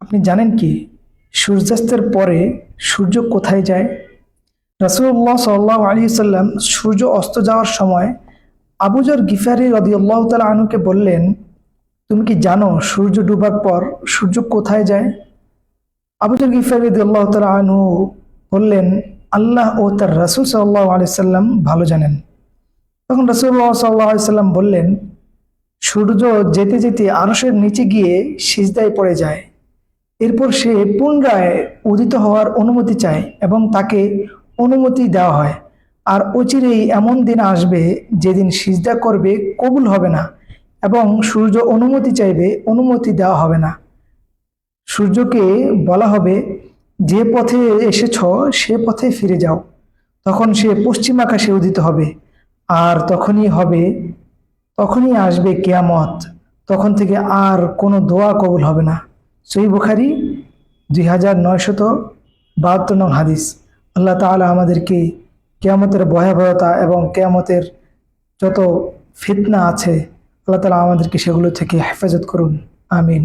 আপনি জানেন কি সূর্যাস্তের পরে সূর্য কোথায় যায়? রাসূলুল্লাহ সাল্লাল্লাহু আলাইহি সাল্লাম সূর্য অস্ত যাওয়ার সময় আবু যর গিফারি রাদিয়াল্লাহু তাআলা আনহুকে বললেন, তুমি কি জানো সূর্য ডুবার পর সূর্য কোথায় যায়? আবু যর গিফারি রাদিয়াল্লাহু তাআলা আনহু বললেন, আল্লাহ ও তার রাসূল সাল্লাল্লাহু আলাইহি সাল্লাম ভালো জানেন। তখন রাসূলুল্লাহ সাল্লাল্লাহু আলাইহি সাল্লাম বললেন, সূর্য যেতে যেতে আরশের নিচে গিয়ে সিজদায় পড়ে যায়। এরপর সে পুনরায় উদিত হওয়ার অনুমতি চায় এবং তাকে অনুমতি দেওয়া হয়। আর অচিরেই এমন দিন আসবে যেদিন সিজদা করবে কবুল হবে না এবং সূর্য অনুমতি চাইবে অনুমতি দেওয়া হবে না। সূর্যকে বলা হবে, যে পথে এসেছ সে পথে ফিরে যাও। তখন সে পশ্চিম আকাশে উদিত হবে আর তখনই আসবে কিয়ামত। তখন থেকে আর কোনো দোয়া কবুল হবে না। সহিহ বুখারী 2972 নং হাদিস। আল্লাহ তাআলা আমাদেরকে কিয়ামতের ভয়াবহতা এবং কিয়ামতের যত ফিতনা আছে, আল্লাহ তাআলা আমাদেরকে সেগুলো থেকে হেফাজত করুন। আমিন।